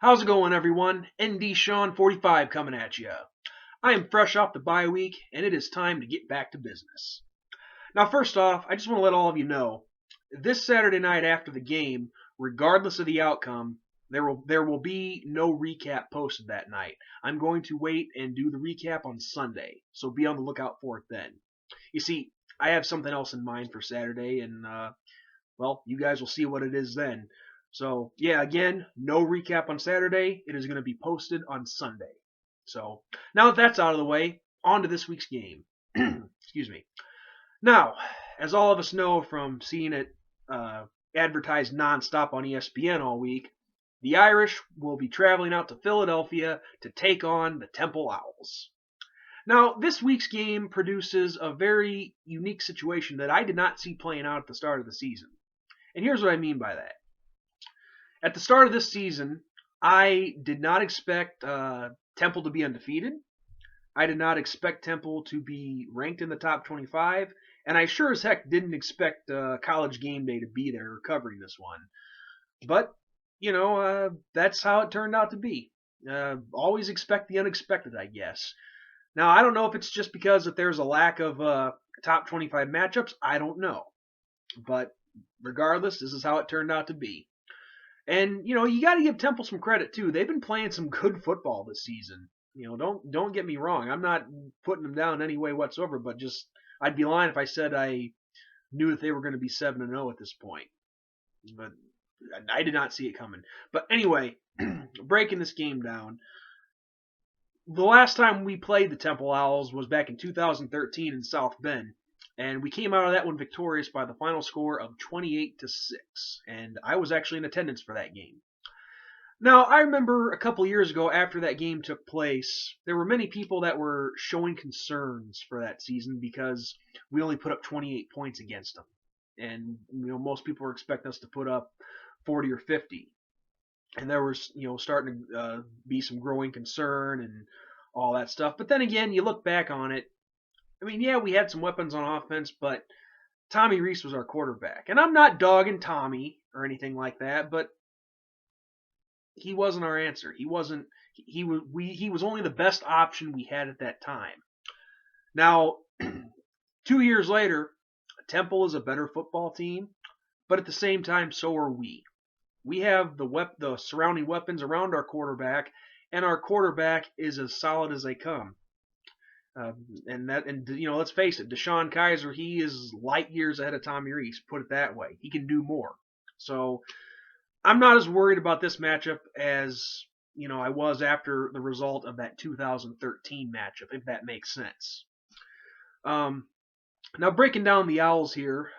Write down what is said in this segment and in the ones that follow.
How's it going, everyone? ND Sean 45 coming at you. I am fresh off the bye week, and it is time to get back to business. Now, first off, I just want to let all of you know this Saturday night after the game, regardless of the outcome, there will be no recap posted that night. I'm going to wait and do the recap on Sunday, so be on the lookout for it then. You see, I have something else in mind for Saturday, and well, you guys will see what it is then. So, yeah, again, no recap on Saturday. It is going to be posted on Sunday. So, now that that's out of the way, on to this week's game. Excuse me. Now, as all of us know from seeing it advertised nonstop on ESPN all week, the Irish will be traveling out to Philadelphia to take on the Temple Owls. Now, this week's game produces a very unique situation that I did not see playing out at the start of the season. And here's what I mean by that. At the start of this season, I did not expect Temple to be undefeated. I did not expect Temple to be ranked in the top 25. And I sure as heck didn't expect College Game Day to be there covering this one. But, that's how it turned out to be. Always expect the unexpected, I guess. Now, I don't know if it's just because that there's a lack of top 25 matchups. I don't know. But regardless, this is how it turned out to be. And you got to give Temple some credit too. They've been playing some good football this season. Don't get me wrong. I'm not putting them down in any way whatsoever. But just I'd be lying if I said I knew that they were going to be 7-0 at this point. But I did not see it coming. But anyway, breaking this game down. The last time we played the Temple Owls was back in 2013 in South Bend. And we came out of that one victorious by the final score of 28-6. And I was actually in attendance for that game. Now, I remember a couple years ago after that game took place, there were many people that were showing concerns for that season because we only put up 28 points against them. And, most people were expecting us to put up 40 or 50. And there was, starting to be some growing concern and all that stuff. But then again, you look back on it, I mean, yeah, we had some weapons on offense, but Tommy Reese was our quarterback. And I'm not dogging Tommy or anything like that, but he wasn't our answer. He wasn't he was only the best option we had at that time. Now, 2 years later, Temple is a better football team, but at the same time so are we. We have the surrounding weapons around our quarterback, and our quarterback is as solid as they come. Let's face it, Deshaun Kaiser, he is light years ahead of Tommy Reese. Put it that way. He can do more. So I'm not as worried about this matchup as I was after the result of that 2013 matchup, if that makes sense. Now breaking down the Owls here,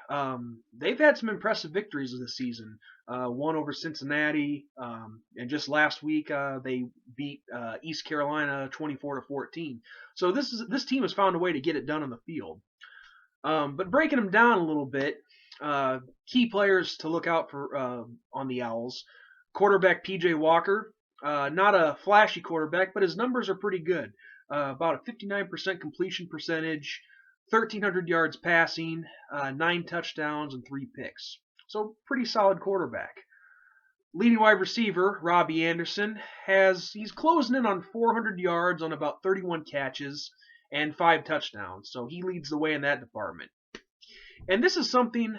they've had some impressive victories this season. One over Cincinnati, and just last week they beat East Carolina 24-14. So this team has found a way to get it done on the field. But breaking them down a little bit, key players to look out for on the Owls: quarterback PJ Walker, not a flashy quarterback, but his numbers are pretty good. About a 59% completion percentage, 1,300 yards passing, 9 touchdowns, and 3 picks. So pretty solid quarterback. Leading wide receiver, Robbie Anderson, he's closing in on 400 yards on about 31 catches and 5 touchdowns. So he leads the way in that department. And this is something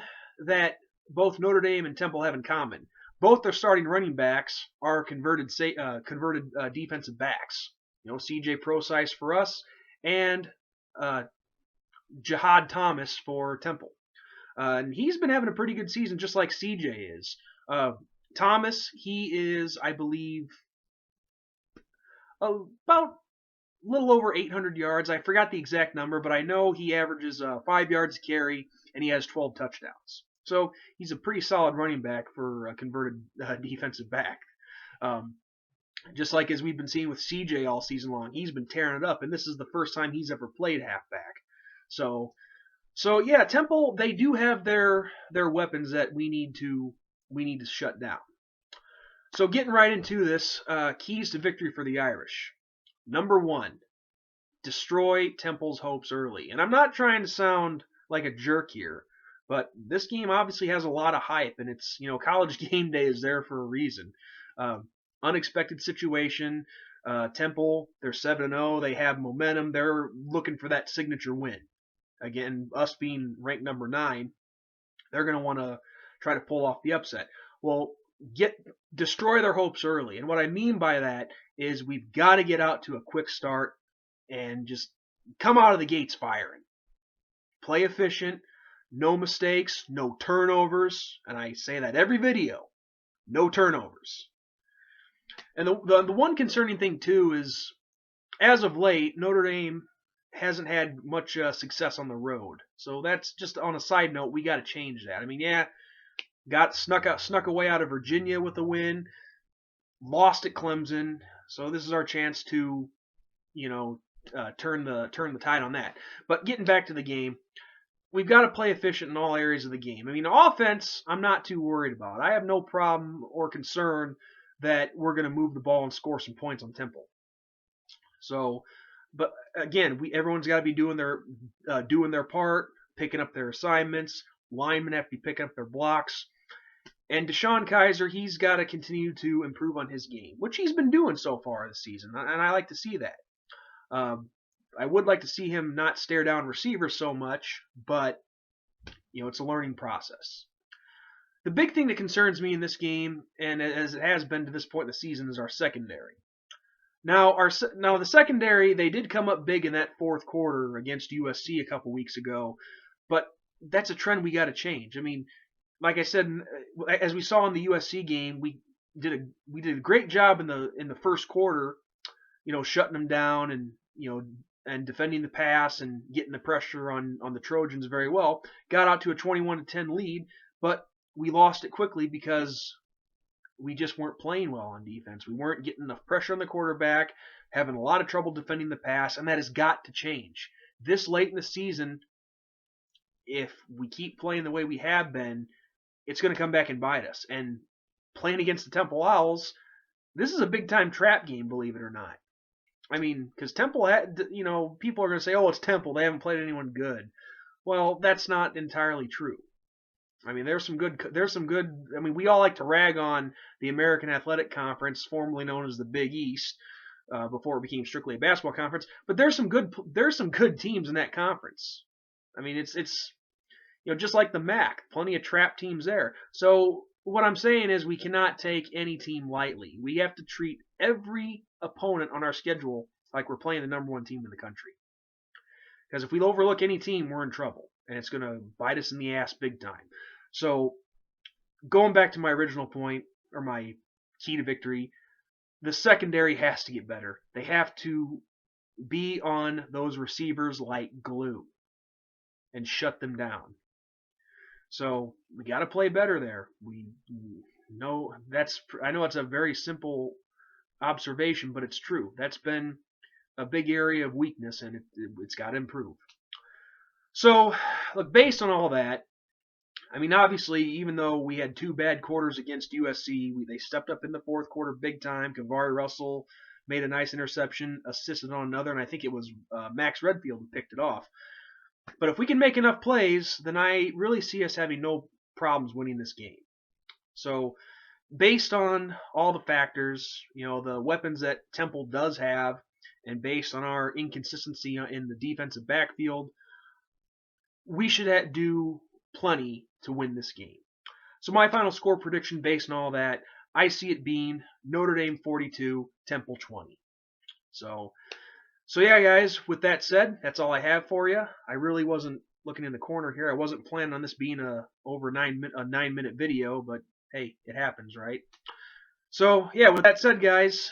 that both Notre Dame and Temple have in common. Both their starting running backs are converted defensive backs. C.J. Prosise for us and Jihad Thomas for Temple. And he's been having a pretty good season, just like CJ is. Thomas, he is, I believe, about a little over 800 yards. I forgot the exact number, but I know he averages 5 yards a carry, and he has 12 touchdowns. So he's a pretty solid running back for a converted defensive back. Just like as we've been seeing with CJ all season long, he's been tearing it up, and this is the first time he's ever played halfback. So yeah, Temple, they do have their weapons that we need to shut down. So getting right into this, keys to victory for the Irish. Number 1, destroy Temple's hopes early. And I'm not trying to sound like a jerk here, but this game obviously has a lot of hype, and it's College Game Day is there for a reason. unexpected situation. Temple, they're 7-0. They have momentum. They're looking for that signature win. Again, us being ranked number 9, they're going to want to try to pull off the upset. Well, destroy their hopes early. And what I mean by that is we've got to get out to a quick start and just come out of the gates firing. Play efficient, no mistakes, no turnovers, and I say that every video. No turnovers. And the one concerning thing too is, as of late, Notre Dame hasn't had much success on the road. So that's just on a side note. We got to change that. I mean, yeah, got snuck away out of Virginia with a win, lost at Clemson. So this is our chance to, turn the tide on that. But getting back to the game, we've got to play efficient in all areas of the game. I mean, offense, I'm not too worried about. I have no problem or concern that we're going to move the ball and score some points on Temple. So, but again, everyone's got to be doing their part, picking up their assignments. Linemen have to be picking up their blocks. And Deshaun Kaiser, he's got to continue to improve on his game, which he's been doing so far this season, and I like to see that. I would like to see him not stare down receivers so much, but it's a learning process. The big thing that concerns me in this game, and as it has been to this point in the season, is our secondary. Now the secondary, they did come up big in that fourth quarter against USC a couple weeks ago, but that's a trend we got to change. I mean, like I said, as we saw in the USC game, we did a great job in the first quarter, shutting them down and defending the pass and getting the pressure on the Trojans very well. Got out to a 21-10 lead, but we lost it quickly because we just weren't playing well on defense. We weren't getting enough pressure on the quarterback, having a lot of trouble defending the pass, and that has got to change. This late in the season, if we keep playing the way we have been, it's going to come back and bite us. And playing against the Temple Owls, this is a big-time trap game, believe it or not. I mean, because Temple, people are going to say, oh, it's Temple. They haven't played anyone good. Well, that's not entirely true. I mean, there's some good. I mean, we all like to rag on the American Athletic Conference, formerly known as the Big East, before it became strictly a basketball conference. But there's some good teams in that conference. I mean, it's just like the MAC, plenty of trap teams there. So what I'm saying is we cannot take any team lightly. We have to treat every opponent on our schedule like we're playing the number 1 team in the country. Because if we overlook any team, we're in trouble, and it's going to bite us in the ass big time. So going back to my original point, or my key to victory, the secondary has to get better. They have to be on those receivers like glue and shut them down. So we got to play better there. I know it's a very simple observation, but it's true. That's been a big area of weakness, and it's got to improve. So, look, based on all that, I mean, obviously, even though we had 2 bad quarters against USC, they stepped up in the fourth quarter big time. Kavari Russell made a nice interception, assisted on another, and I think it was Max Redfield who picked it off. But if we can make enough plays, then I really see us having no problems winning this game. So, based on all the factors, the weapons that Temple does have, and based on our inconsistency in the defensive backfield, we should do plenty to win this game. So my final score prediction based on all that, I see it being Notre Dame 42, Temple 20. So yeah, guys, with that said, that's all I have for you. I really wasn't looking in the corner here. I wasn't planning on this being a 9-minute video, but hey, it happens, right? So yeah, with that said, guys,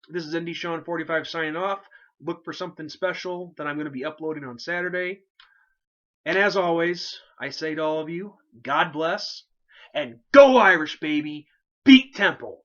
this is ND Sean 45 signing off. Look for something special that I'm going to be uploading on Saturday. And as always, I say to all of you, God bless, and go Irish, baby! Beat Temple!